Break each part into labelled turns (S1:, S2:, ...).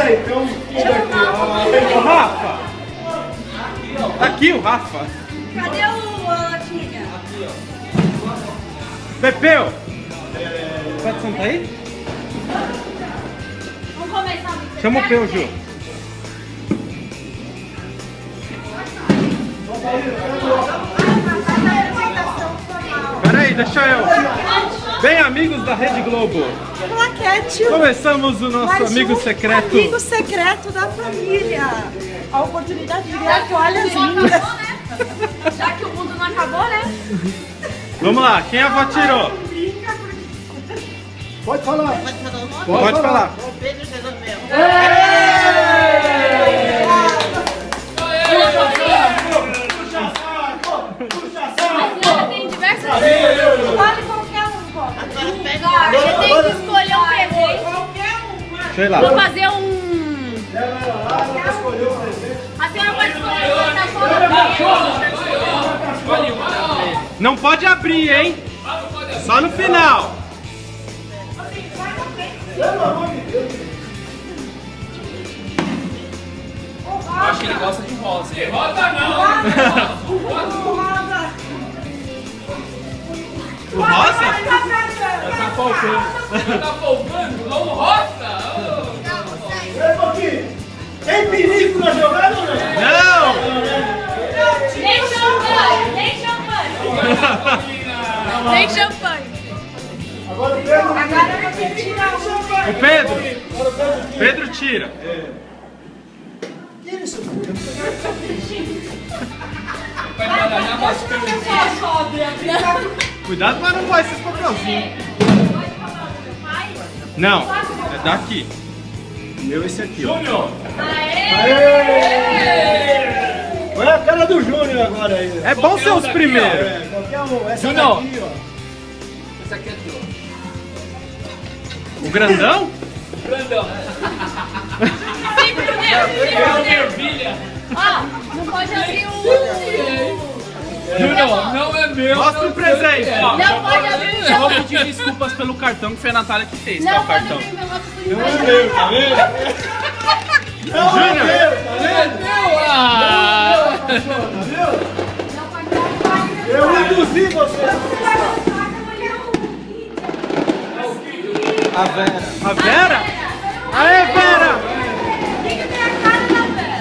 S1: Peraí, tem um filho aqui.
S2: O Rafa! Aqui o Rafa.
S3: Cadê o latinha?
S4: Aqui, ó.
S2: Pepeu! Pode sentar aí?
S3: Vamos começar o
S2: Chama o Peu, Ju. Peraí, deixa eu. Bem, amigos da Rede Globo.
S5: Plaquete.
S2: Começamos o nosso
S5: Mais
S2: amigo
S5: um
S2: secreto.
S5: Amigo secreto da família. A oportunidade de ganhar toalhas lindas.
S3: Já que o mundo não acabou, né?
S2: Vamos lá, quem a avó tirou?
S1: Pode falar.
S2: Pode falar.
S6: O Pedro resolveu.
S3: Ela tem diversas Escolhe qualquer um, pô.
S6: Agora pega
S3: Você tem que escolher um presente.
S2: Sei lá.
S3: Vou fazer um...
S1: Leva ela lá, ela vai escolher o presente.
S3: A senhora pode escolher o
S2: Não pode abrir, hein? Só no final.
S4: Eu acho que ele gosta de rosa.
S2: O rosa?
S4: Tá faltando. Tá faltando? Vamos rosa?
S1: Ei, Pouquinho, tem perigo na jogada ou não?
S2: Não!
S3: Nem champanhe, nem champanhe. Nem champanhe.
S1: Agora o Pedro.
S5: Agora eu vou ter que tirar o champanhe.
S2: O Pedro. Pedro tira.
S1: Tira isso.
S4: Vai baralhar bastante.
S2: Cuidado pra não voar esses papelzinhos. Não, é daqui. O meu é esse aqui, ó.
S4: Júnior!
S1: Olha a cara do Júnior agora aí.
S2: É bom ser os primeiros.
S1: É, qualquer um. Essa
S4: Júnior.
S1: daqui, ó.
S4: Esse aqui é teu.
S2: O grandão?
S4: Grandão.
S3: Sempre o meu, sempre o meu.
S4: Ervilha.
S3: Ó, não pode abrir o...
S4: Júnior, não é meu.
S2: Mostra o presente.
S3: Não pode abrir o
S4: Eu vou
S3: envelope.
S4: pedir desculpas pelo cartão que foi a Natália que fez, tá?
S3: Não
S4: O
S3: pode
S4: cartão.
S3: abrir o envelope do
S1: Não é
S3: embaixo.
S1: meu, tá vendo? Não é
S2: Júnior.
S1: meu, tá
S4: É
S1: vendo?
S4: meu! Ah!
S1: Tá vendo?
S3: Não pode abrir.
S1: Eu induzi você.
S2: A Vera. A Vera? Aê, Vera!
S3: Tem que ter a cara da Vera.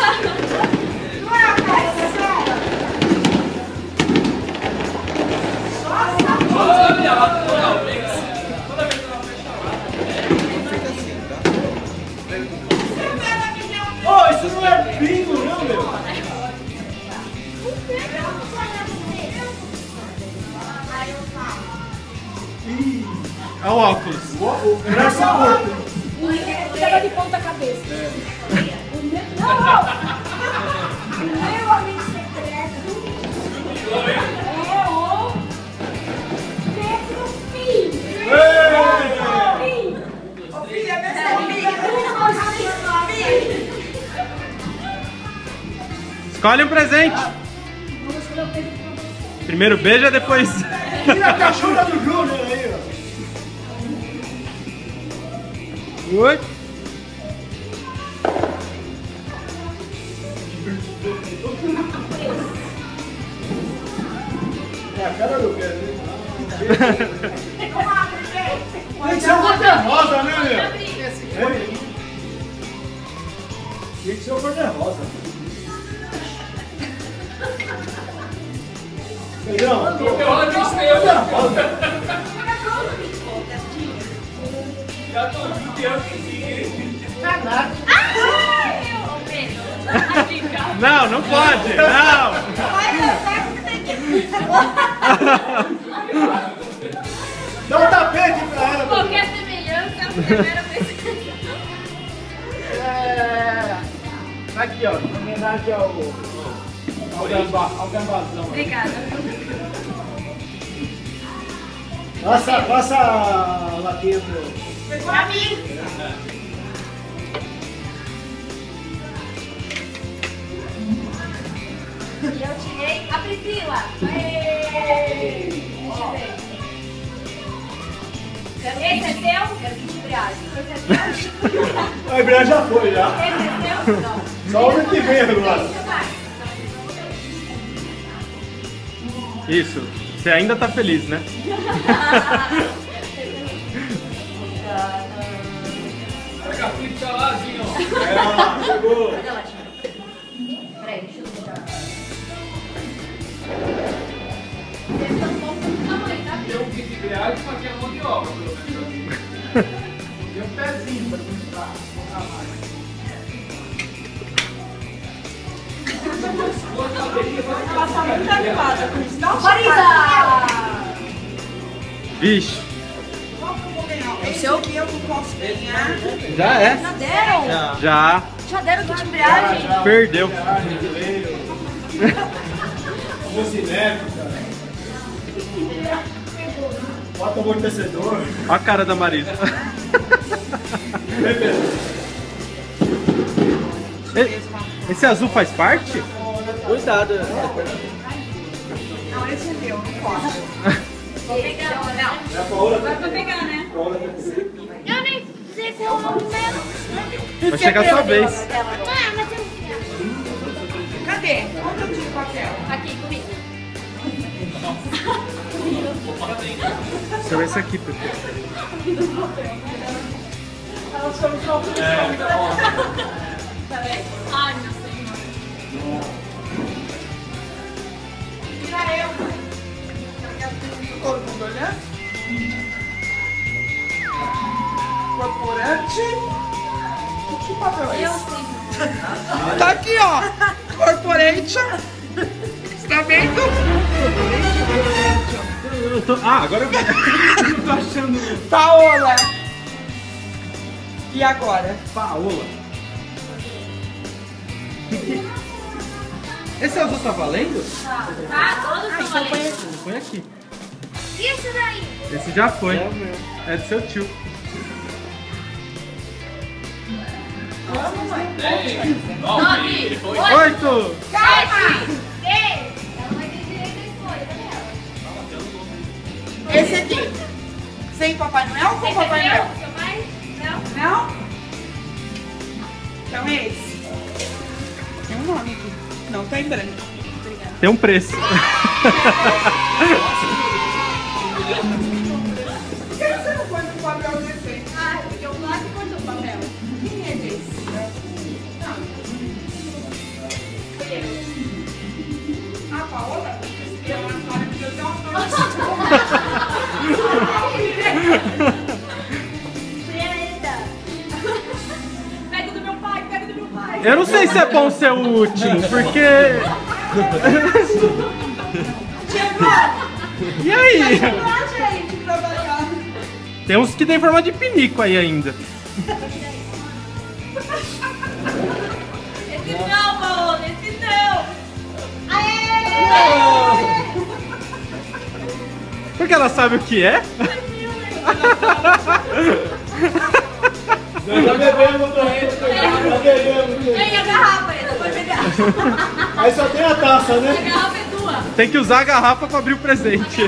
S5: Não é a cara da Sara?
S4: Olha, toda vez que ela fecha
S1: Ô, isso não é bingo, não, meu.
S2: É o óculos.
S1: O braço é morto.
S5: Chega de ponta cabeça. O meu... Não! O meu amigo secreto é o Pedro Filho. Ô filha,
S2: Escolhe um presente. Primeiro beija, depois.
S1: Tira a cachorra do Júnior aí, ó.
S2: Oi.
S1: É a cara do Pedro, hein? Tem que ser uma cor-de-rosa, né, meu? Tem que ser uma cor-de-rosa. Pedrão,
S4: Olha que estrela. Já tô judiando aqui.
S2: Não, não pode. Não.
S1: dá um tapete pra ela.
S3: Qualquer semelhança é a primeira vez que...
S1: Aqui, ó, em homenagem ao gambazão.
S3: Obrigada.
S1: Passa a latinha pro...
S3: Pra mim. E eu tirei a Priscila. Aê! Esse é teu? Quero que embreagem. Esse é teu?
S1: A embreagem já foi, já.
S3: Esse é teu? Não.
S1: Só o ano que vem agora.
S2: Isso. Você ainda tá feliz, né?
S4: Pega a pizza lá, Zinho.
S1: Chegou.
S3: Peraí, deixa eu deixar.
S4: Deu um kit de viagem pra ter a mão de obra, pelo menos.
S1: Deu um pezinho pra mostrar.
S5: Passar muita animada com isso. Não,
S3: Marisa!
S2: Vixe.
S5: Qual que eu vou ganhar? Esse aqui eu não posso ganhar.
S2: Já é?
S3: Já deram?
S2: Já.
S3: Já deram kit de embreagem?
S2: Perdeu.
S1: Cinético, cara. Bota o amortecedor.
S2: Olha a cara da Marisa. Esse azul faz parte? Cuidado.
S5: Não, esse é meu, não posso.
S3: Vou pegar, não. Vai pra pegar, né? Eu nem sei qual é o meu.
S2: Vai chegar a sua vez.
S3: Ah, mas eu...
S5: Cadê? Onde eu tiro o papel?
S3: Aqui, comigo.
S2: Seu esse aqui, Pepe.
S5: Elas foram só por isso.
S3: Ai, meu Senhor.
S5: Tira eu. Todo mundo olhando? Corporante. Que papel é
S3: Eu
S5: esse?
S3: sei.
S5: Tá aqui, ó. Corporation. Está vendo?
S2: Agora eu tô achando.
S5: Paola. E agora?
S2: Paola. Esse azul tá valendo?
S3: Tá, todos estão valendo.
S2: Põe aqui.
S3: E esse daí?
S2: Esse já foi. É do seu tio.
S4: 10, 9, 8.
S2: 8!
S3: 7, 10. Ela vai ter direito à escolha, tá vendo?
S5: Esse aqui. Sem Papai Noel ou com
S3: Esse
S5: Papai
S3: é
S5: Noel?
S3: teu? Seu pai? Não?
S5: Não? Então é esse. Tem um nome aqui. Não, tá em branco.
S2: Tem um preço.
S5: Por que você não põe no papel desse?
S3: Ah, porque eu lá que cortou o papel.
S5: Quem é desse? A Paola? Ela agora me deu até uma
S3: Preta. Pega do meu pai, pega do meu pai.
S2: Eu não sei se é bom ser o Tim, porque. E aí?
S5: gente trabalhar.
S2: Tem uns que tem forma de pinico aí ainda.
S3: Esse não, Paola, esse não. Aê!
S2: Porque ela sabe o que é?
S1: Nós já bebemos também. Já bebemos.
S3: Tem a garrafa aí, pode pegar.
S1: Aí só tem a taça,
S3: A
S1: né?
S3: garrafa é tua.
S2: Tem que usar a garrafa pra abrir o presente.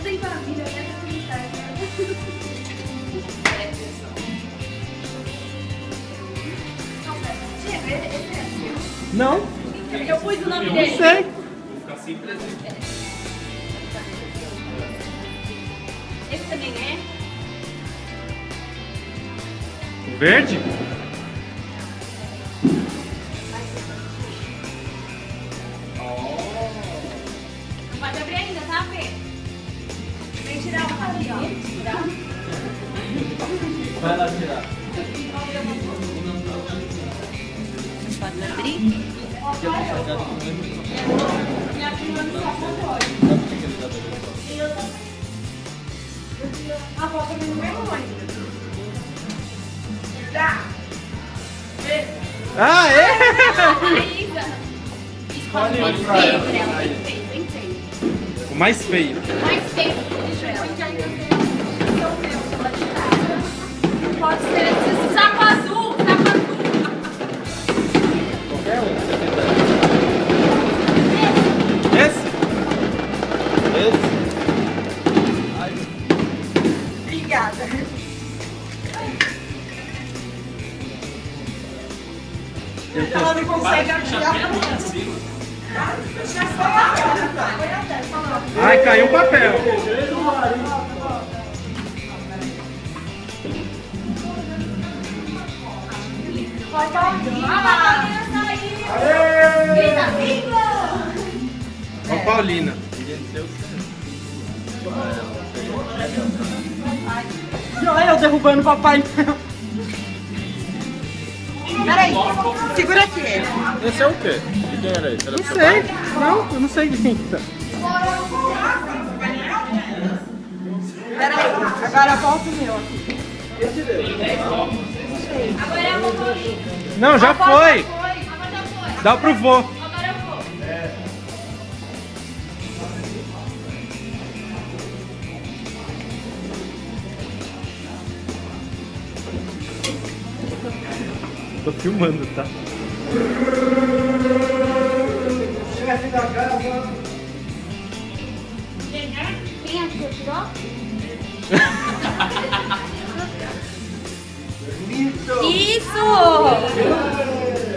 S3: Tem maravilha, né?
S2: Não,
S3: Eu pus o nome
S2: não
S3: dele.
S2: sei.
S3: Esse também é?
S2: O verde?
S3: Não pode abrir ainda, tá, Fê? Vem tirar uma aqui, ó. Tirar.
S2: Vai lá tirar.
S3: Pode abrir?
S5: A avó também não ganhou ainda.
S2: Ah, é?
S3: Marisa. Escolhe o mais feio pra ela. Bem feio, bem feio.
S2: O mais feio.
S3: Mais feio, deixa ela. Pode ser esse saco azul, saco azul.
S2: Qualquer um.
S3: É
S5: Ela não consegue atirar.
S2: Ai, caiu um papel.
S3: A Paulina saiu. Grita, bingo!
S2: Ó, Paulina.
S5: Olha eu derrubando o papai. Peraí, segura aqui.
S2: Esse é o quê? De quem era esse? Não sei. Não, eu não sei de quem que tá.
S5: Peraí, agora volta o meu aqui.
S3: Agora é a Paulina.
S2: Não, já foi.
S3: Agora já foi.
S2: Dá pro vô.
S3: Agora eu vou.
S2: Tô filmando, tá?
S1: Chefe da casa.
S3: Quem aqui tirou? Isso!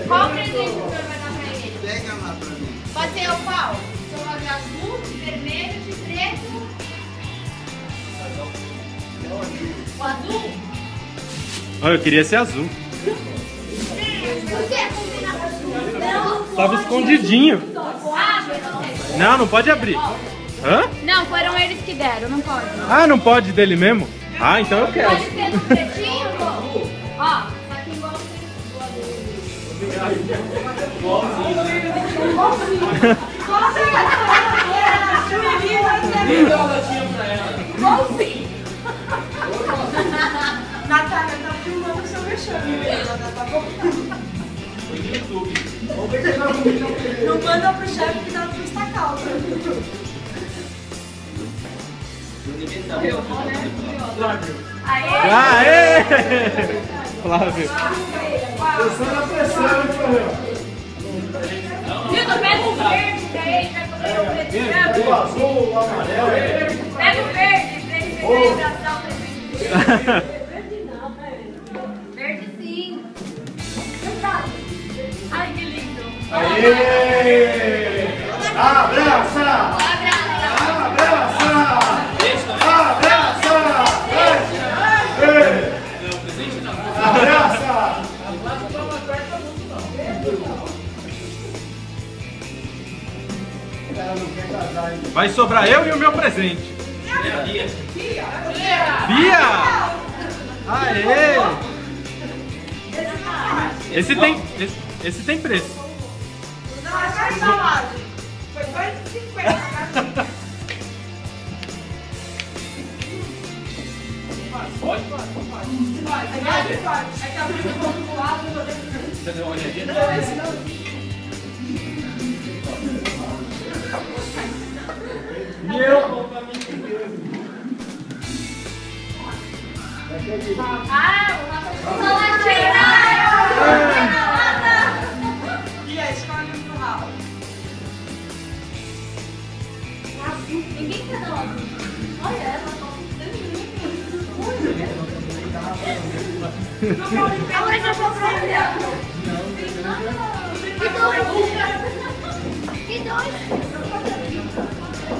S3: Qual presente o senhor vai dar pra ele?
S6: Pega lá pra mim.
S3: Pode ser o qual? O senhor vai de azul, de vermelho, de preto. O azul?
S2: Ah, eu queria ser azul.
S3: Por que combinar com azul? Não,
S2: Tava escondidinho. Não, não pode abrir. Hã?
S3: Não, foram eles que deram, não pode.
S2: Ah, não pode dele mesmo? Ah, então eu quero.
S3: Pode ser do pretinho, pô? Ó, tá aqui igual
S5: Natália tá filmando o seu vexame. Não manda pro chefe que dá pra estar calma.
S2: Aê! Flávio.
S1: Pressão na pressão, hein, Flávio?
S3: Vitor, pega o verde pra ele, vai poder o preto e branco.
S1: O azul, o amarelo.
S3: Pega o verde pra ele poder abraçar o presente. Verde sim. Ai, que lindo.
S1: Aê! Abraça!
S3: Abraça.
S1: Abraça! Abraça! Ei! Abraça!
S2: Vai sobrar eu e o meu presente. Bia! Aê! Esse tem preço.
S5: Não, é só salada. Foi 2,50.
S4: Pode?
S5: É que a Bruna ficou do lado e eu olhei.
S4: Você deu uma olhadinha?
S1: E eu?
S5: E aí, escolhe um pro Raul.
S3: Ninguém quer dar uma. Olha ela, tá agora já foi pra ele. Que dois?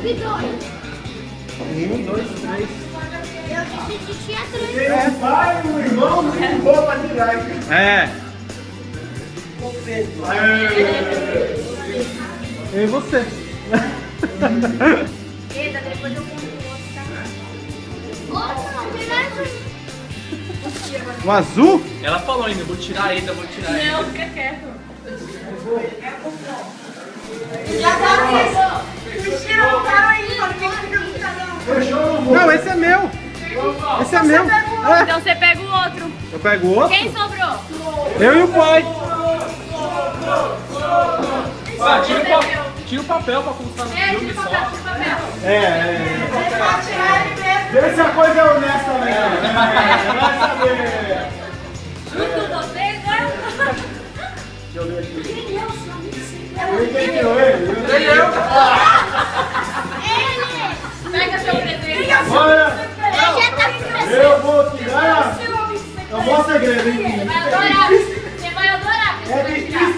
S3: Que dois?
S2: 1, 2, 3.
S3: Eu disse que tinha três.
S1: Tem um pai, um irmão, um bom pra tirar.
S2: É. E você?
S3: Eita, depois eu compro o outro, tá? Outro, não tem mais.
S2: O azul?
S4: Ela falou ainda, vou tirar ainda, vou tirar ainda.
S3: Não, fica quieto.
S5: Já tá isso. Cristina, não tá aí, mano. Quem fica com cada um?
S1: Fechou, não vou.
S2: Não, esse é meu. Esse é meu. É.
S3: Então você pega o outro.
S2: Eu pego o outro?
S3: Quem sobrou?
S2: Eu e o pai.
S4: Ah, tira o papel pra constar no filme
S3: Tira o
S4: só.
S3: papel, tira o papel.
S5: Ele pode tirar ele mesmo.
S1: Vê se a coisa é honesta mesmo. Vai saber.
S3: Justo vocês, né?
S1: Deixa eu ver aqui. Quem tirou ele?
S3: Ele! Pega seu presente.
S1: Olha,
S3: Ele já tá com presente.
S1: eu vou tirar. É um bom segredo,
S3: Você
S1: hein?
S3: vai adorar. Você vai adorar.
S1: É difícil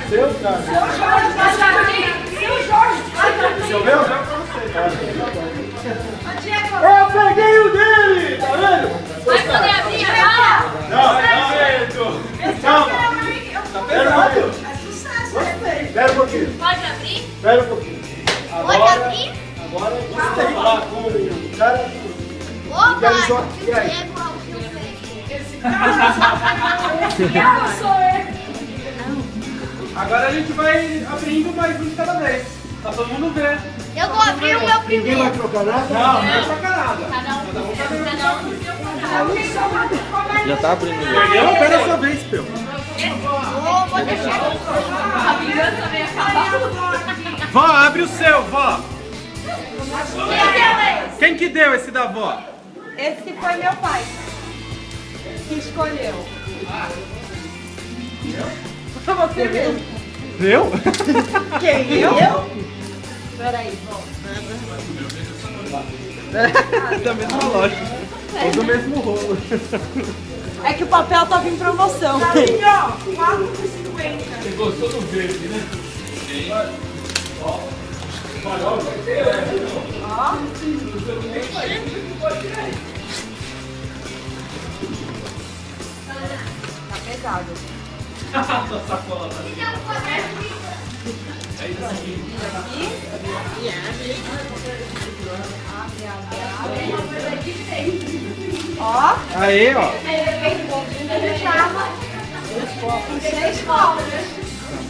S2: Seu cara. Seu meu?
S1: Eu peguei o dele! Tá vendo?
S3: Vai poder abrir agora?
S1: Não, calma. Espera um pouquinho. Espera um pouquinho.
S3: Pode abrir?
S1: Espera um pouquinho.
S3: Pode abrir?
S1: Agora você tem que falar com o cara.
S3: Opa!
S1: E aí?
S2: Agora a gente vai abrindo mais um de cada vez. Pra todo mundo ver.
S3: Eu vou abrir o meu
S1: Ninguém vai
S3: primeiro.
S1: trocar nada?
S2: Não, não é trocar nada.
S3: Cada um no seu.
S6: Já tá abrindo.
S2: Perdeu apenas sua vez, Peu.
S3: Vou deixar. A vingança vem acabar.
S2: Vó, abre o seu, vó.
S3: Quem deu esse?
S2: Quem que deu esse da vó?
S5: Esse foi meu pai que escolheu. Foi você mesmo.
S2: Eu?
S5: Quem? Eu? Peraí,
S2: Da mesma loja. Ou do mesmo rolo.
S5: é que o papel tava em promoção. Tá ali, ó, 4,50.
S4: Você gostou do verde, né?
S5: Ó. Tá pesado. Ó.
S2: Aí, ó.
S5: Com 6 copos.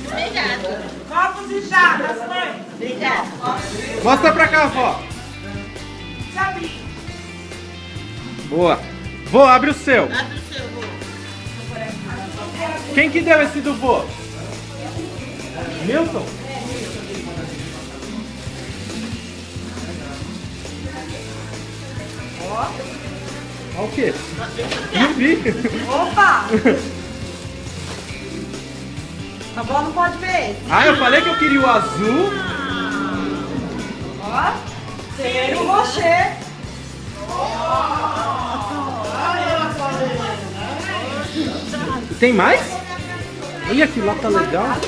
S3: Obrigada.
S5: Copos e jarras, mãe.
S3: Obrigada.
S2: Mostra pra cá, vó.
S5: Sabe?
S2: Boa. Vô, abre o seu.
S3: Abre o seu, vô.
S2: Quem que deu esse do vô? Milton? Ó o quê? Não vi.
S5: Opa! A avó não pode ver esse.
S2: Ah, eu falei que eu queria o azul.
S5: Ó. Tem o Rocher.
S2: Tem mais? Olha que lá tá legal.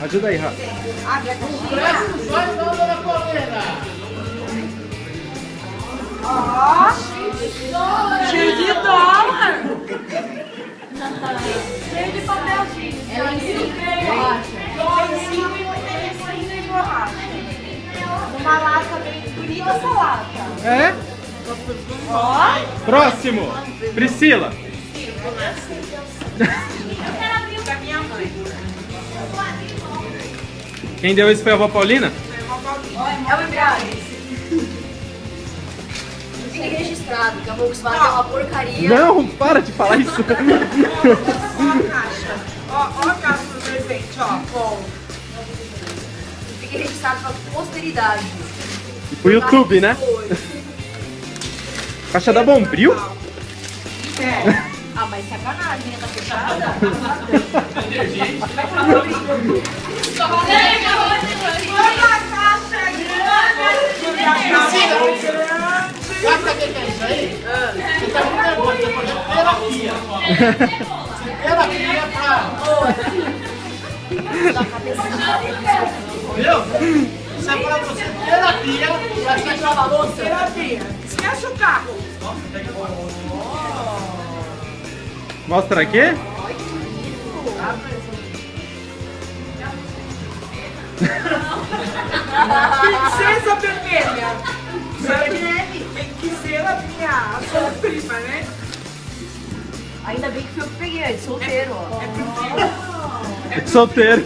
S2: Ajuda aí, Rafa.
S5: Abre a caixinha. Ó. Cheio de dólar. Cheio de papelzinho.
S3: Ela
S5: Tem 5 e borracha. Uma lata bem bonita, essa lata.
S2: É?
S5: Ó.
S2: Próximo. Priscila.
S5: Da minha mãe.
S2: Quem deu esse foi a avó Paulina?
S3: É o embrulho. Fica registrado, que a Volkswagen é uma porcaria.
S2: Não, para de falar isso.
S5: Ó a caixa. Ó a caixa do presente, ó.
S3: Bom. Fica registrado pra posteridade.
S2: O YouTube, né? Caixa da Bombril?
S5: É.
S3: Ah, mas sacanagem, né? Tá fechada?
S5: Olha a caixa grande.
S1: Sabe o que é isso aí? Você tá com nervoso, você pode terapia. Terapia pra... Viu? Isso é pra você, terapia pra você lavar a louça.
S5: Terapia. Esquece o carro.
S2: Mostra aqui.
S5: Princesa vermelha. Tem que ser a sua prima, né?
S3: Ainda bem que foi eu que peguei, é de solteiro, ó.
S2: Solteiro.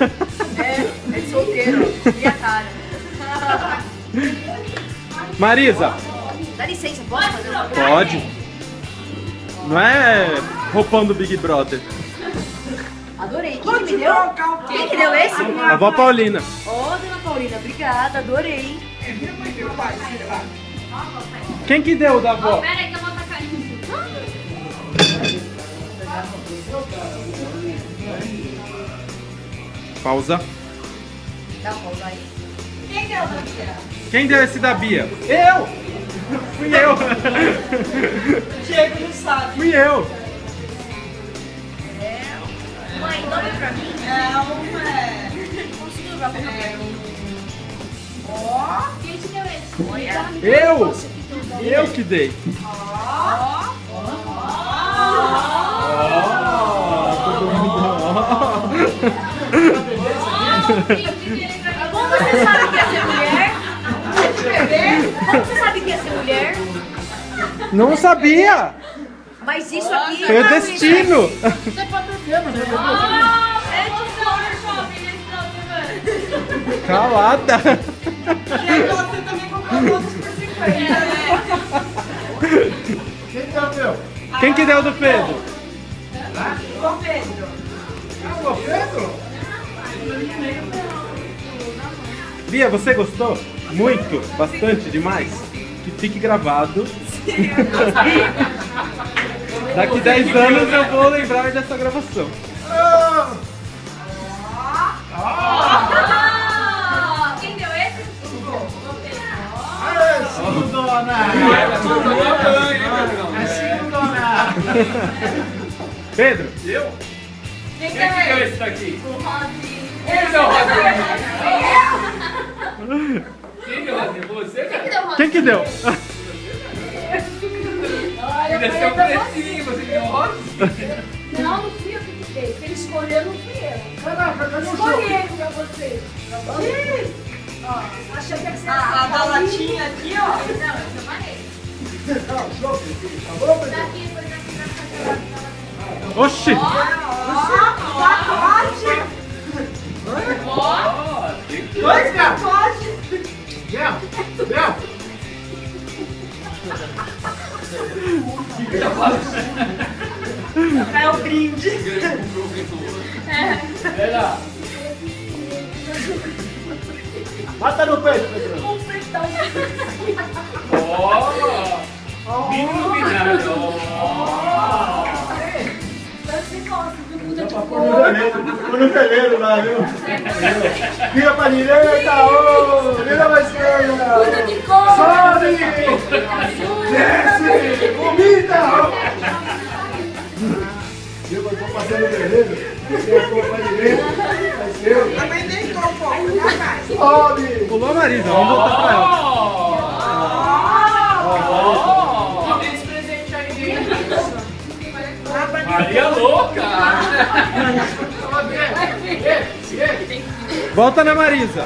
S3: É de solteiro. E a cara.
S2: Marisa,
S3: Dá licença, pode fazer uma
S2: pode. Não é roupão do Big Brother.
S3: Adorei. Quem que me deu? Quem que deu esse?
S2: A avó Paulina.
S3: Ô, dona Paulina, obrigada, adorei.
S2: Quem que deu o da avó?
S3: Pera aí que eu vou tacar isso.
S2: Pausa.
S3: Dá uma pausa aí.
S5: Quem deu, Bia?
S2: Quem deu esse da Bia? Eu! Fui eu!
S5: Diego não sabe.
S2: Fui eu!
S5: pra mim? Conseguiu dobrar pra mim? Ó.
S3: Quem te deu esse?
S5: Olha.
S2: Eu que dei.
S5: Ó. Como você sabe que é ser mulher? Como você sabe que é ser mulher?
S2: Não sabia.
S5: Mas isso aqui...
S2: Foi o destino.
S3: Você pode beber, mas é de Photoshop nesse final de semana.
S2: Calada.
S5: Gente, você também comprou todos por 50, né?
S1: Quem deu meu?
S2: Quem que deu do Pedro?
S5: Ô, Pedro.
S1: Ah, o Pedro?
S2: Bia, você gostou? Muito? Bastante? Demais? Que fique gravado. Daqui 10 anos eu vou lembrar dessa gravação.
S3: Quem deu esse?
S1: Segundona! É segundona!
S2: Pedro,
S4: Eu?
S3: Quem
S4: Quem que deu
S3: deu
S4: esse daqui?
S3: O Rosinho.
S4: Quem deu o Rosinho? Quem deu o Rosinho? Você, cara?
S2: quem que deu?
S4: Ele desceu um precinho, você deu o Rosinho.
S3: Não, não fui eu que dei. Quem escolheu não fui eu.
S1: Caraca, cadê o jogo?
S3: Escolhi ele pra você. Ó, achei que ia ser
S5: A da latinha aqui, ó.
S3: Não, eu separei.
S1: Tá, o jogo. Tá bom, Pedro?
S3: Daqui, depois daqui pra fazer.
S2: Oxi!
S5: Pacote.
S4: Ó, tem que...
S1: Dois, cara!
S5: Pacote.
S1: Mel! Mel!
S5: É o brinde.
S4: Pera.
S1: Mata no peito, Pedro!
S5: Um fritão.
S4: Ó, vinho iluminado. Ó.
S3: Você gosta do muda de
S1: Tô no veleiro lá, viu? Vira pra direita, ô! Vira pra esquerda!
S3: muda de cor.
S1: Sobe! Desce! Vomita! Eu vou passando o veleiro. Você for pra direita, pra esquerda.
S5: Também deitou um pouco, né, cara?
S1: Sobe!
S2: Pulou a Marisa, vamos voltar pra ela.
S4: Ó, tem esse presente aí. Maria louca.
S2: Volta na Marisa.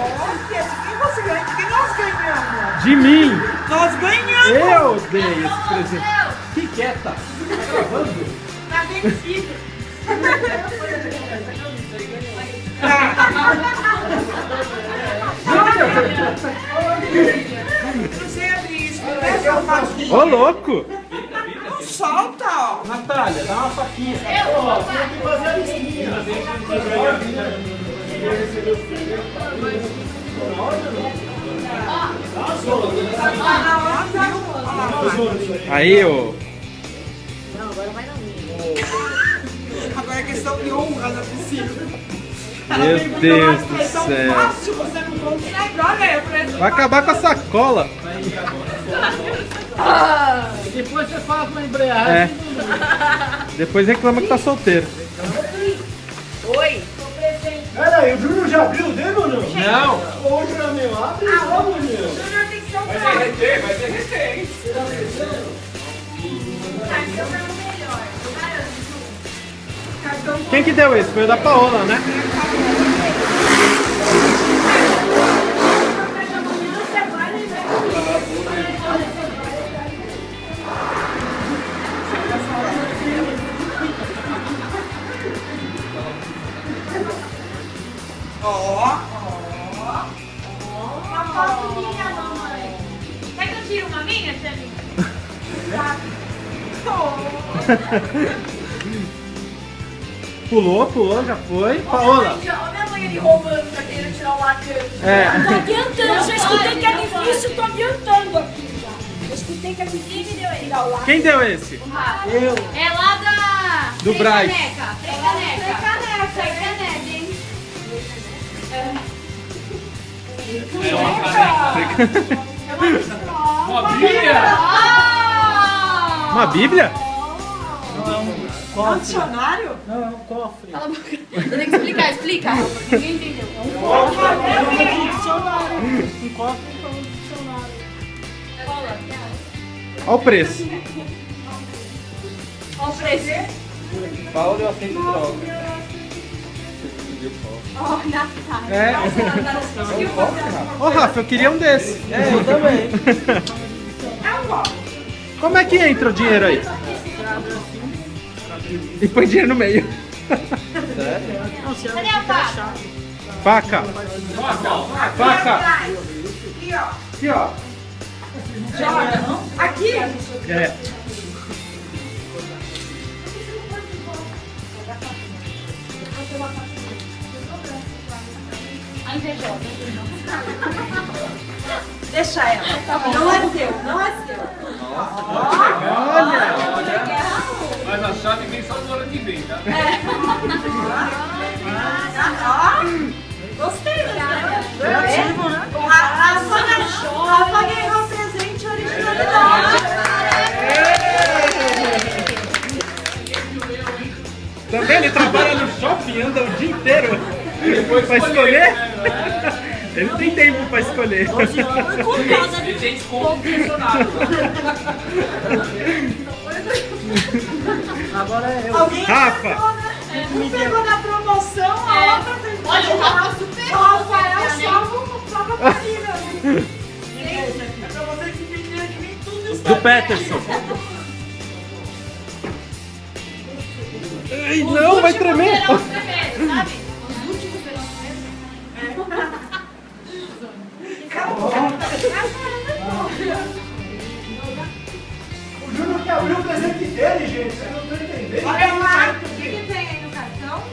S5: Quem você ganha? Quem nós ganhamos?
S2: De mim.
S5: Nós ganhamos!
S2: Eu dei esse presente. Que quieta.
S5: Tá vencido! Não sei abrir isso, né? Só faquinha.
S2: Ô, louco.
S5: Não solta, ó.
S2: Natália, dá uma faquinha.
S1: Fazer a listinha.
S2: Aí, ô.
S5: Agora é questão de honra na piscina.
S2: Meu Deus do céu.
S5: Fácil, você não consegue. Olha aí, parece.
S2: Vai acabar com a sacola.
S1: Depois você fala com a embreagem.
S2: É. Depois reclama que tá solteiro.
S5: Oi.
S1: Pera aí, o Júnior já abriu o dedo ou não?
S2: Não.
S1: Ô, Júnior, meu, abre logo, meu.
S5: Júnior tem que ser um
S4: Vai
S5: cara.
S4: derreter, vai derreter, hein?
S2: Quem que deu esse? Foi o da Paola, né?
S3: Uma foto minha, mamãe. Quer que eu tire uma minha, Jamie?
S2: Pulou, já foi. Paola.
S5: Olha minha mãe ali roubando, tá querendo tirar o lacre.
S2: É.
S5: Tô adiantando, já escutei que é difícil, tô adiantando aqui já. Eu escutei que é difícil tirar o lacre.
S2: Quem deu esse?
S3: É lá da...
S2: Do Braz.
S3: Caneca. Frei Caneca, hein?
S4: É uma caneca. Uma bíblia.
S3: Ah!
S2: Uma Bíblia?
S5: É um dicionário?
S1: Não, é um cofre.
S3: Cala a boca. Tem que explicar, explica. Ninguém entendeu.
S5: Um dicionário. Um cofre é um dicionário.
S2: Olha o preço.
S3: Olha o preço.
S6: Paulo, eu aceito droga.
S3: Ó, na cara.
S2: É. Ô, Rafa, eu queria um desse.
S6: É, eu também.
S2: Como é que entra o dinheiro aí? E põe dinheiro no meio.
S3: Cadê a faca?
S2: Faca. Faca.
S5: Aqui, ó.
S2: Aqui, ó.
S5: Aqui?
S2: É.
S3: A invejosa.
S5: Deixa ela. Não é seu, não é seu.
S4: Mas a chave vem só no ano que vem, tá?
S5: Gostei, cara. Criativo, né? Rafa ganhou presente originalidade.
S2: Também ele trabalha no shopping, anda o dia inteiro pra escolher. Ele tem tempo pra escolher.
S4: Ele tem desconto impressionado.
S1: Agora é eu.
S5: Alguém
S2: Rafa.
S5: acertou, né? Um pegou na promoção, a outra fez.
S3: Olha, o Rafa superou.
S5: O Rafael só pra família. É pra vocês entenderem que nem tudo está
S2: Do Peterson. Ei, não, vai tremer.
S3: Verão primeiro, sabe? Os últimos verão primeiro.
S1: O Júnior que abriu o presente dele, gente. Vocês não estão entendendo.
S5: Olha lá, o que tem aí no cartão?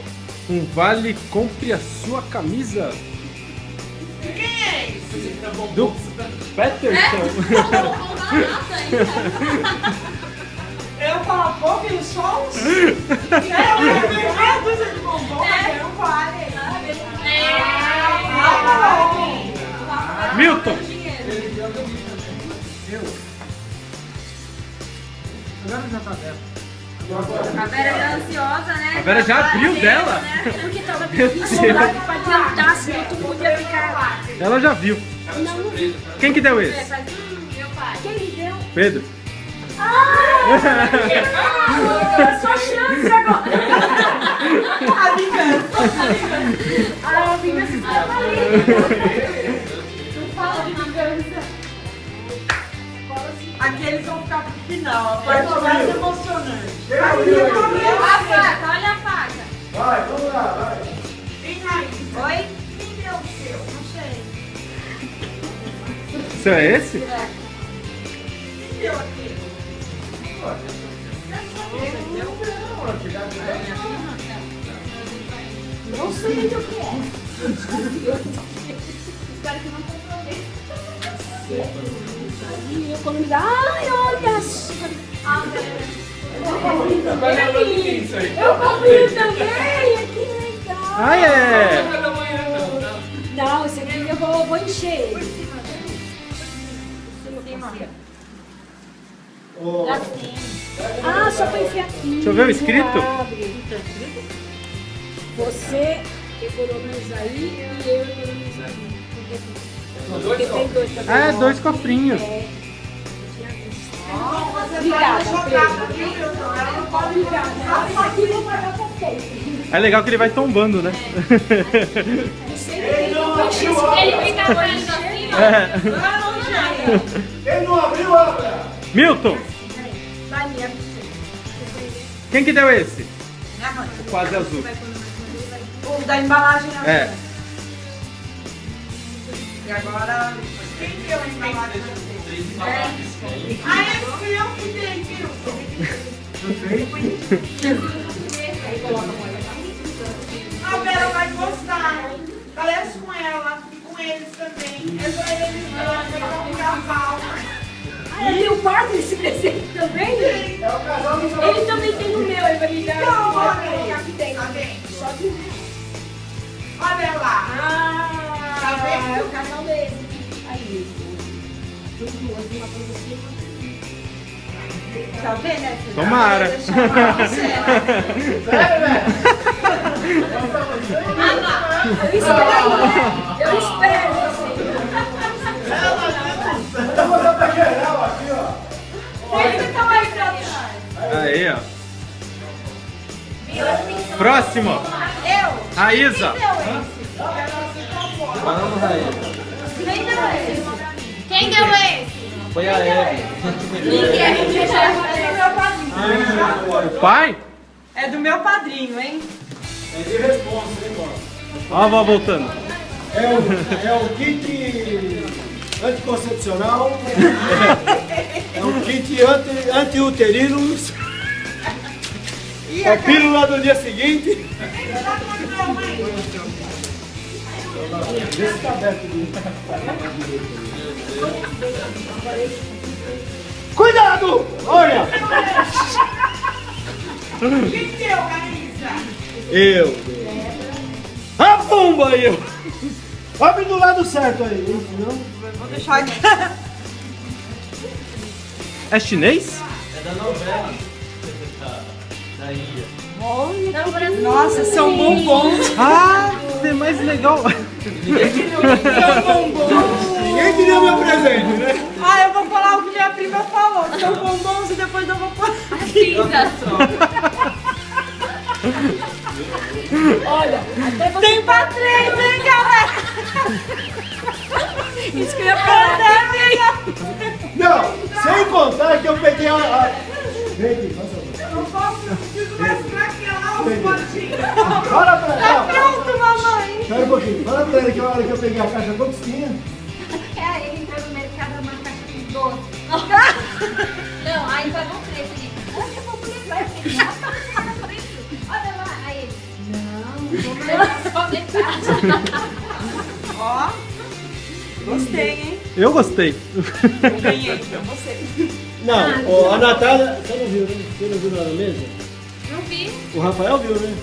S2: Um vale compre a sua camisa
S5: De quem é isso?
S2: do Peterson.
S5: Eu falo pouco e os sons? Eu meia dúzia de bombom, mas não vale. Ah, bom.
S2: Milton.
S1: Agora já tá dentro.
S3: A Vera já ansiosa, né?
S2: A Vera já abriu dela.
S3: Porque tava
S2: Meu
S3: difícil
S2: Deus.
S3: pra adiantar, senão tu podia ficar lá.
S2: Ela já viu. Quem que deu esse?
S3: Meu pai. Quem me deu?
S2: Pedro.
S3: Só chance agora.
S5: A vingança.
S3: A vingança está valendo. Não fala de vingança.
S5: Aqui eles vão ficar pro final, a parte mais emocionante.
S3: A faca, olha a faca.
S1: Vai, vamos lá, vai.
S5: Vem aí. Oi? Quem deu o seu? Não sei.
S2: Isso é esse?
S5: Quem deu aqui?
S3: Não sei o que é. Espero que não comprometa. E economizar. Ai, olha só. Eu comprei também. Que legal.
S2: Ah, é.
S3: Não, esse aqui eu vou encher. Assim. Ah, só pra enfiar aqui.
S2: Deixa eu ver o escrito.
S3: Abre. Você economiza aí e eu economizo aí. Porque tem dois também.
S2: Ah, é 2 cofrinhos.
S3: Obrigada,
S5: Jogada, viu, Milton? Ela não pode
S3: Obrigada. Aqui vou pagar pra vocês.
S2: É legal que ele vai tombando, né?
S3: Ele fica olhando assim, ó.
S2: É.
S1: Quem não abriu, abra.
S2: Milton.
S3: Daniel.
S2: Quem que deu esse?
S5: Minha mãe.
S2: O quase azul.
S5: O da embalagem azul.
S2: É.
S5: E agora, quem deu a embalagem azul? Ah, fui eu que dei, viu? A Vera vai gostar. Parece com ela e com eles também. É só eles dois, um casal.
S3: Ah, ele tem um quarto desse presente também?
S1: É o casal do
S3: Ele também tem o meu, ele vai me dar
S5: Não,
S3: esse
S5: olha
S3: pra
S5: aí.
S3: colocar aqui dentro.
S5: Tá bem?
S3: Só de...
S5: Olha lá.
S3: Ah,
S5: Tá vendo?
S3: é o casal desse. Aí, tem duas, uma coisa assim.
S5: Tá vendo, né?
S2: Tomara.
S1: Sério, velho?
S3: Eu espero você.
S1: Eu vou dar pra geral aqui, ó.
S3: Quem que tá mais pra trás?
S2: Aí, ó. Próximo.
S5: Eu?
S2: A Isa.
S6: Vamos, Raíssa.
S3: Quem deu esse? Quem deu esse?
S6: Foi a Eve.
S3: Ninguém.
S5: É do meu padrinho.
S2: O pai?
S5: É do meu padrinho, hein?
S1: É de responsa, hein, mano?
S2: Ó a avó voltando.
S1: É o kit anticoncepcional. É o kit anti-uterino. É a pílula do dia seguinte. Esse tá aberto. Cuidado! Olha!
S5: Quem deu, Raíssa?
S1: Eu. A bomba aí! Abre do lado certo aí. Não?
S5: Vou deixar aqui.
S2: É chinês?
S6: É da novela. Da Índia.
S5: Nossa, são bombons.
S2: Ah, é mais legal.
S5: São bombons.
S1: Ninguém queria meu presente, né?
S5: Ah, eu vou falar o que minha prima falou. São bombons e depois eu vou falar.
S3: Olha, até você.
S5: Tem pra três, hein, galera?
S3: Isso que eu ia falar.
S1: Não, sem contar que eu peguei a... Vem aqui, faz favor.
S5: Eu não posso, eu preciso mais craquelar os potinhos.
S1: Fala pra
S5: Tá
S1: ela.
S5: pronto, mamãe.
S1: Espera um pouquinho. Fala pra ela que a hora que eu peguei a caixa, quantos tinha?
S3: É, ele entrou no mercado, uma caixa de doce. Não, aí pagou o preço ali. Olha, eu vou levar. Olha lá, aí ele. Não, vou levar só metade.
S5: Ó, gostei, hein?
S2: Eu gostei.
S5: Eu ganhei pra você.
S1: Não, a Natália... Você não viu, né? Você não viu lá na mesa?
S3: Não vi.
S1: O Rafael viu, né?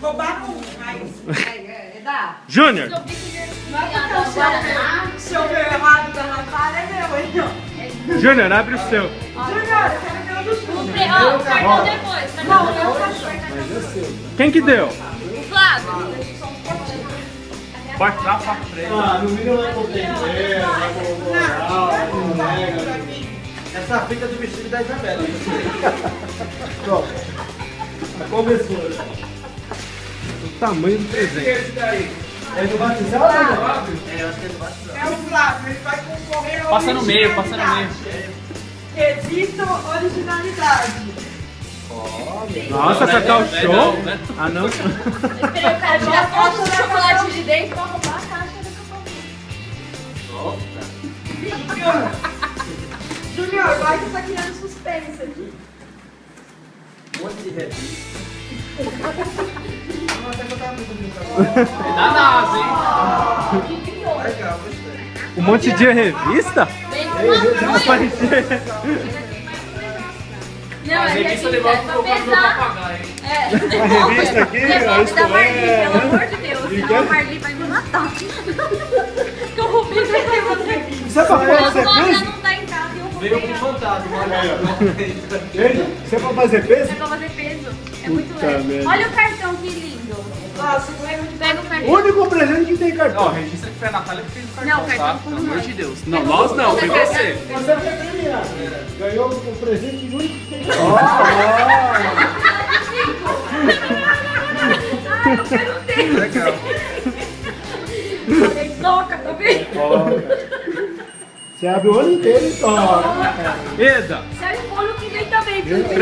S5: Roubaram um, mas...
S3: É da.
S2: Júnior.
S3: Eu vi que
S5: Não é porque o seu errado da Natália é meu, hein?
S2: Júnior, abre o seu.
S5: Júnior, eu quero ver o do Júnior.
S3: Ó, o cartão depois.
S5: Não, meu cachorro.
S1: Mas é seu.
S2: Quem que deu?
S3: O Flávio.
S2: Pode dar pra frente.
S1: Ah, no vídeo não contei.
S6: Essa fita do vestido da Isabela.
S1: Pronto. Começou.
S2: O tamanho do presente.
S1: É do batizado ou não?
S6: É, eu acho que é do batizado.
S5: É o Flávio, ele vai concorrer ao
S4: Passa no meio, passa no meio.
S5: Quesito originalidade.
S2: Nossa, Cacau Show? Ah, não.
S3: Esperei o cara tirar a caixa do chocolate de dentro pra roubar a caixa do chocolate.
S5: Júnior, vai que tá criando suspense aqui.
S6: Um monte de revista.
S4: Da NASA, hein?
S6: Legal, gostei.
S2: Um monte de revista?
S3: Vem com uma
S2: Aparecia.
S3: Não,
S4: Mas
S3: é
S4: revista
S3: revista,
S4: levar
S3: é
S4: pro
S3: pra
S4: meu
S3: pesar.
S4: papagaio, hein?
S3: É.
S1: A revista aqui, a
S3: Devolve da Marli,
S1: escolha.
S3: pelo amor de Deus. Senão a Marli vai me matar. Que eu roubei pra ter você.
S1: Isso é pra fazer
S3: A sogra
S1: peso?
S3: não tá em casa e eu
S6: Veio
S3: roubei
S6: com
S3: ela.
S6: fantasma, olha aí.
S1: Isso é pra fazer peso?
S3: É pra fazer peso. É muito
S1: Puta
S3: leve.
S1: merda.
S3: Olha o cartão, que lindo.
S5: Nossa,
S3: Pega o
S1: O
S3: cartão.
S1: único presente que tem
S4: Ó,
S1: cartão.
S4: registra que foi a Natália que fez o cartão,
S3: Não, o cartão
S4: tá?
S3: foi
S4: Pelo amor
S3: nós.
S4: de Deus. Não, nós não, foi você.
S1: Você foi premiado. Ganhou o presente único que tem cartão.
S3: Ah, eu perguntei.
S6: Legal.
S3: Falei, toca, tá vendo?
S1: Você abre o ano inteiro e toca.
S2: Eda,
S3: Sai o bolo que vem também.
S2: presente.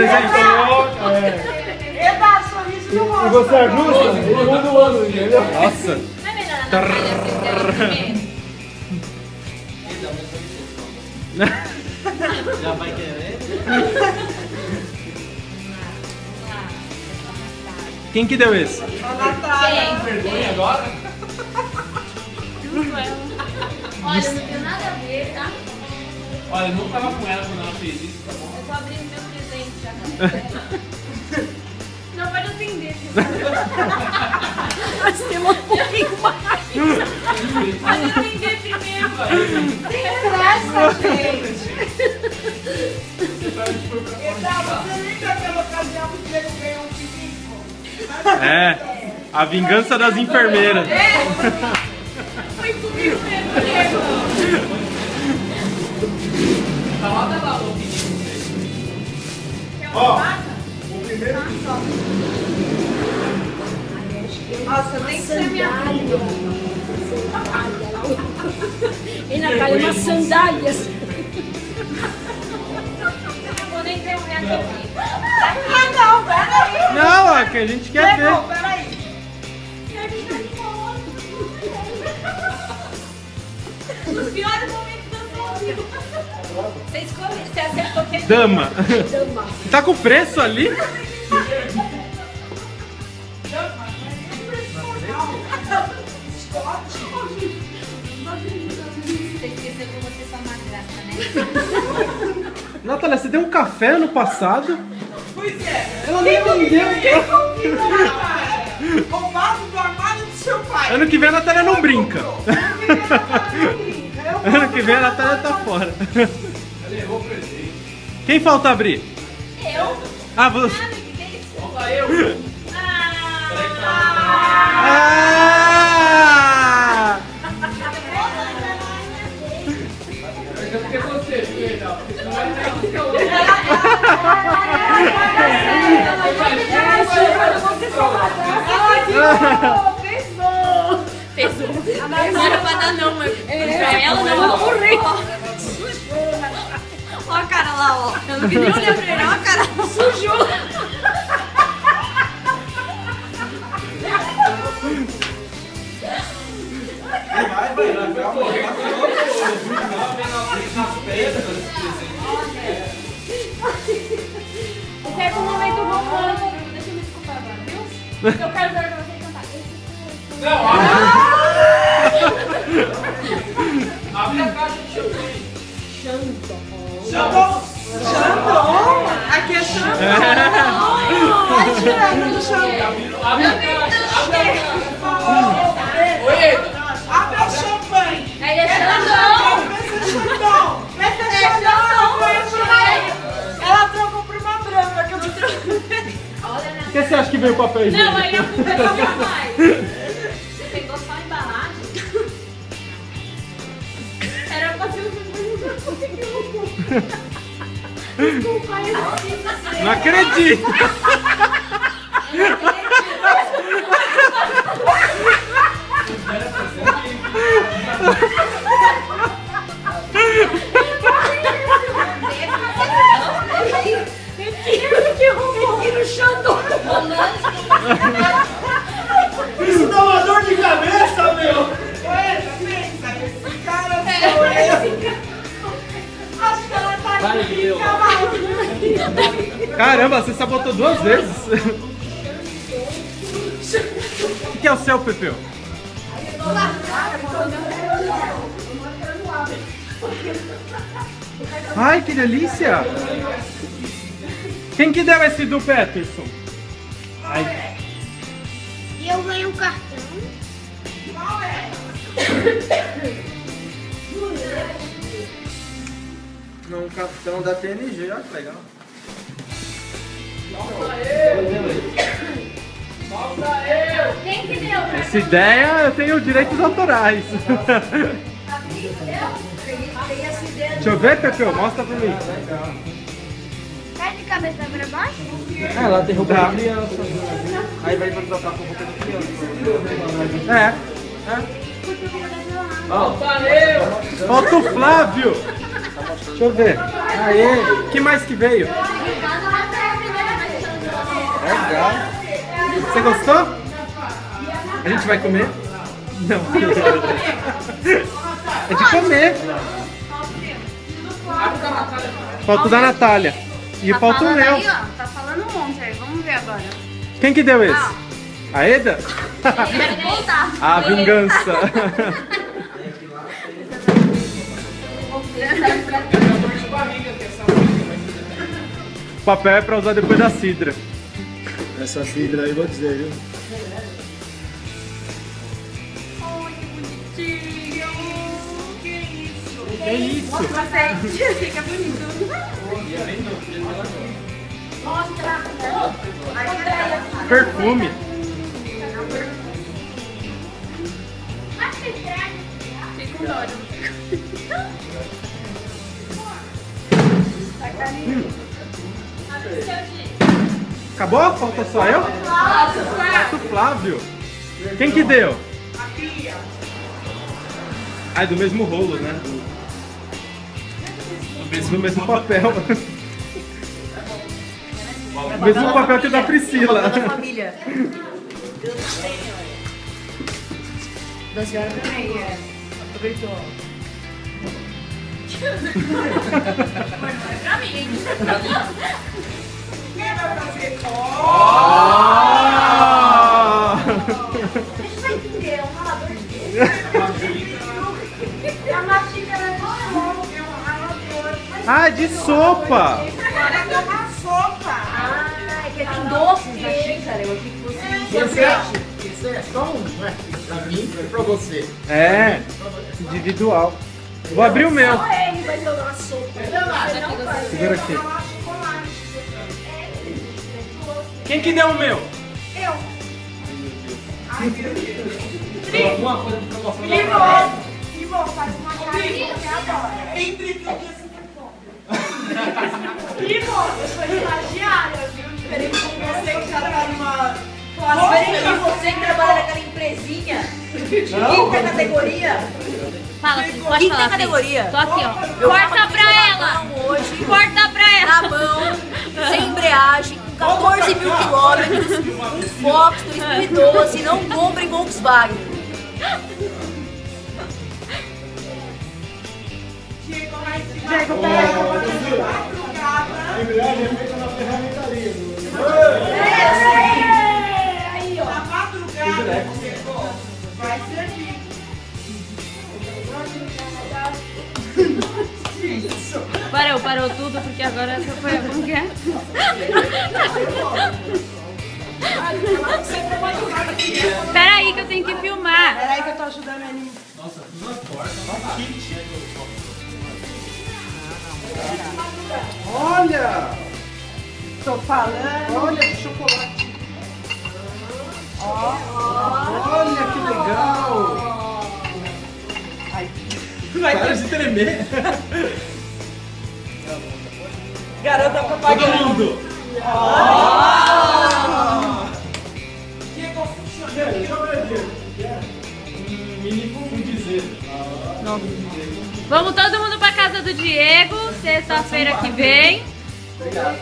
S5: Eda, sorriso no
S1: E
S5: rosto.
S1: você ajusta, ele muda o ano, entendeu?
S2: Nossa.
S3: Não é melhor a Natália assistir ela primeiro?
S6: Já vai querer?
S2: Quem que deu esse?
S5: A Natália.
S4: Vergonha agora?
S3: Olha, não tem nada a ver, tá?
S4: Olha, eu não tava com ela quando ela fez isso, tá bom?
S3: Eu tô abrindo meu presente já. Não, pode atender. Mas tem um pouquinho mais. Pode atender primeiro.
S5: Tem pressa, gente. Então, você lembra aquela ocasião que ele ganhou um pinico?
S2: É, a vingança das enfermeiras.
S5: Foi comigo mesmo, Diego.
S4: Roda lá o pedido.
S1: Ó, o primeiro
S5: Nossa, nem sei minha vida.
S3: E Natália, umas sandálias. Não vou nem ver o resto aqui.
S5: Ah, não, peraí.
S2: Não, é que a gente quer ver.
S5: Diego, peraí.
S3: Os piores momentos da sua vida. Você escolheu, você acertou quem?
S2: Dama.
S3: Dama.
S2: Tá com preço ali?
S3: Você esqueceu que você é só madrasta, né?
S2: Natália, você deu um café ano passado?
S5: Pois é.
S2: Ela nem vendeu.
S5: Roubado do armário do seu pai.
S2: Ano que vem a Natália não brinca. Ano que vem a Natália tá fora.
S4: Ela errou o presente.
S2: Quem falta abrir?
S3: Eu?
S2: Ah, você.
S3: Ah, que delícia.
S4: Falta eu.
S2: Ah!
S4: Mas é porque você, perdão. Porque senão vai ter que
S3: Pesou. Não era pra dar não, mas pra ela não vai morrer. Ó a cara lá, ó. Eu não queria olhar pra ele, ó a cara. Sujou. Esse é o momento romântico. Deixa eu me desculpar agora, viu? Eu quero ver pra você cantar.
S4: Não, abre a caixa de champanhe.
S5: Xandão. Aqui é Xandão. Vai tirando do Xandão.
S4: Abre a caixa. Abre a caixa. Oi, Eita.
S5: Abre o champanhe.
S3: Aí é Xandão.
S5: Essa é Xandão. Ela trocou por uma branca que eu te troquei.
S3: Olha, né?
S2: Por que você acha que veio o papel higiênico?
S3: Não, aí eu fui pegar mais. Você pegou só a embalagem? Era pra ser o que eu conseguiu. Desculpa, eu não quis dizer.
S2: Não acredito!
S3: Retira o Xandão.
S1: Isso dá uma dor de cabeça, meu!
S5: Pensa, esse cara sou eu. Acho que ela tá aqui.
S2: Caramba, você sabotou 2 vezes. O que é o seu, Pepeu? Ai, que delícia! Quem que deu esse do Peterson? Ai.
S3: E eu ganhei um cartão.
S5: Qual é?
S1: Um cartão da TNG, olha que legal.
S3: Quem que deu?
S2: Essa ideia eu tenho direitos autorais. Deixa eu ver, Pepeu, mostra pra mim.
S3: Cai de cabeça pra baixo?
S1: Ela derrubou a criança. Aí vai trocar com roupa de criança.
S4: Falta eu.
S2: Falta o Flávio. Deixa eu ver. Aê, que mais que veio?
S1: Legal.
S2: Você gostou? A gente vai comer? Não. É de comer. Falta o da Natália. E falta o meu.
S3: Aí, ó, tá falando um monte aí. Vamos ver agora.
S2: Quem que deu esse? A Eda?
S3: Quero voltar.
S2: A vingança. O papel é pra usar depois da cidra.
S1: Essa cidra aí, vou dizer, viu?
S2: Que isso?
S3: Você fica bonito. Mostra.
S2: Perfume.
S3: Fica com dó.
S2: Acabou? Falta só eu? Nossa, Flávio. Quem que deu?
S5: A Bia.
S2: Ah, é do mesmo rolo, né? Do mesmo papel. O mesmo papel que o da Priscila.
S7: Da família. Da senhora também, é. Aproveitou.
S3: Pra mim.
S5: Quem vai fazer?
S3: Deixa eu entender, é um ralador de quê? A mastiga é
S2: Ah, de sopa!
S5: Agora é uma sopa.
S7: Ah, é que tem doces na xícara. Eu achei que fosse
S1: Esse é só um, não é? Pra mim e pra você.
S2: É, individual. Vou abrir o meu.
S7: Só ele vai jogar uma sopa. Você não vai.
S2: Segura aqui. Quem que deu o meu?
S4: Alguma coisa pra mostrar.
S5: Limão, faz uma carinha que adora. Entre que eu disse Limão, eu sou estagiária, viu? Diferente de você que já tá numa...
S7: Diferente de você que trabalha naquela empresinha. Quinta categoria.
S3: Fala, pode falar.
S7: Quinta categoria.
S3: Tô aqui, ó.
S7: Eu
S3: Corta
S7: tava
S3: pra
S7: aqui
S3: ela.
S7: na mão hoje.
S3: Corta pra ela.
S7: Na mão, sem embreagem, com 14 mil quilômetros, um Fox 2012, não comprem Volkswagen.
S5: Diego, pega madrugada.
S1: A embreagem é feita na ferramentaria.
S5: Aí, ó. Na madrugada, vai servir.
S3: Parou tudo, porque agora essa foi a como que é? Peraí que eu tenho que filmar.
S5: Peraí que eu tô ajudando ele.
S4: Nossa, tudo na porta. Nossa, kit.
S2: Olha!
S5: Tô falando.
S2: Olha que chocolate! Olha que legal! Para de tremer!
S5: Garota
S2: Todo
S5: propaganda.
S2: mundo!
S5: Diego, funciona.
S2: Mini fundizeiro.
S3: Vamos todo mundo pra casa do Diego, sexta-feira que vem.
S1: Obrigado.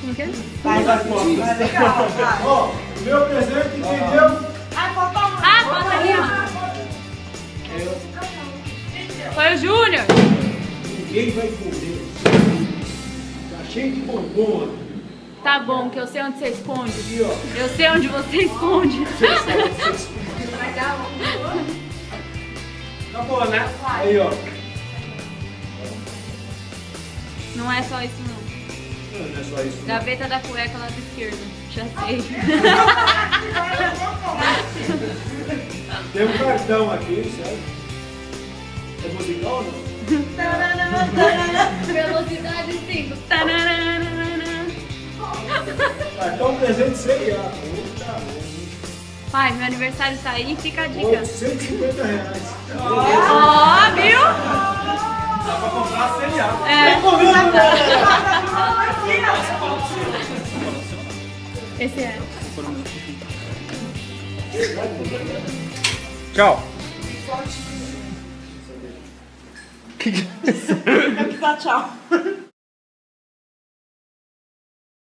S3: Como que é?
S5: Vai legal, vai.
S1: Ó, meu presente, entendeu?
S5: Ai, falta um.
S3: Ah, bota ali, ó. Foi o Júnior.
S1: Ninguém vai comer. Tá cheio de bombom aqui.
S3: Tá bom, que eu sei onde você esconde.
S1: Aqui, ó.
S3: Eu sei onde você esconde.
S2: Acabou, né?
S1: Aí, ó.
S3: Não é só isso, não.
S1: Não é só isso.
S3: Gaveta da cueca lado esquerdo. Já sei.
S1: Tem um cartão aqui, certo? É musical ou não?
S3: Velocidade 5.
S1: Cartão presente CA. Puta,
S3: Pai, meu aniversário tá aí, fica a dica.
S1: R$850.
S3: Ó, viu?
S2: Dá pra comprar cereal.
S3: É.
S5: Aqui,
S3: Esse é.
S2: Tchau!
S5: ó. Tchau.